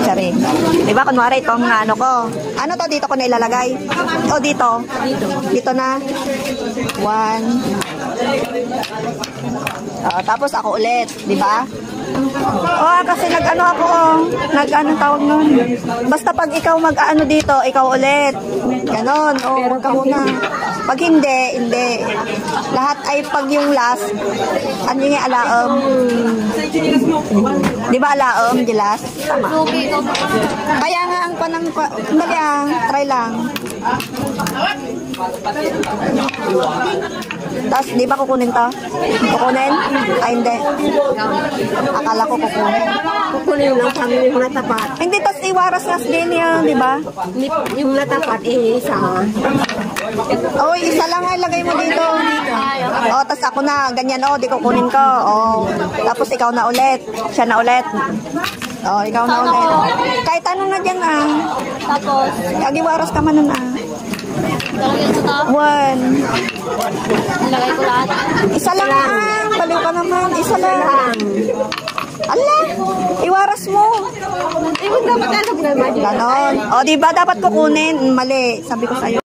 Charing. Diba, kunwari itong ano ko. Ano to, dito ko na ilalagay? O, dito? Dito na. 1. Tapos ako ulit, diba? Kasi nag-ano ako, nag-ano tawag nun. Basta pag ikaw mag-ano dito, ikaw ulit. Ganon, huwag ka muna. Pag hindi, hindi. Lahat ay pag yung last, ano yung alaom? Di ba alaom, di last? Tama. Kaya nga ang panang, dali try lang. Tapos, di ba kukunin to? Kukunin? Ay, hindi. Akala ko kukunin. Kukunin lang kami yung natapat. Hindi, tapos iwaras nga din yan, di ba? Yung natapat, isa. Oy, isa lang nga ilagay mo dito. Tapos ako na, ganyan, di kukunin ko. Tapos ikaw na ulit. Siya na ulit. Ikaw na ulit. Kahit ano na dyan, Tapos, agiwaras ka man na. talagyan ko to. 1. Ilagay ko lahat. Isa lang. Baliw ka naman. Isa lang. Ala, iwaras mo. Huwag dapat alam naman. Ganon. Diba dapat kukunin? Mali. Sabi ko sa'yo.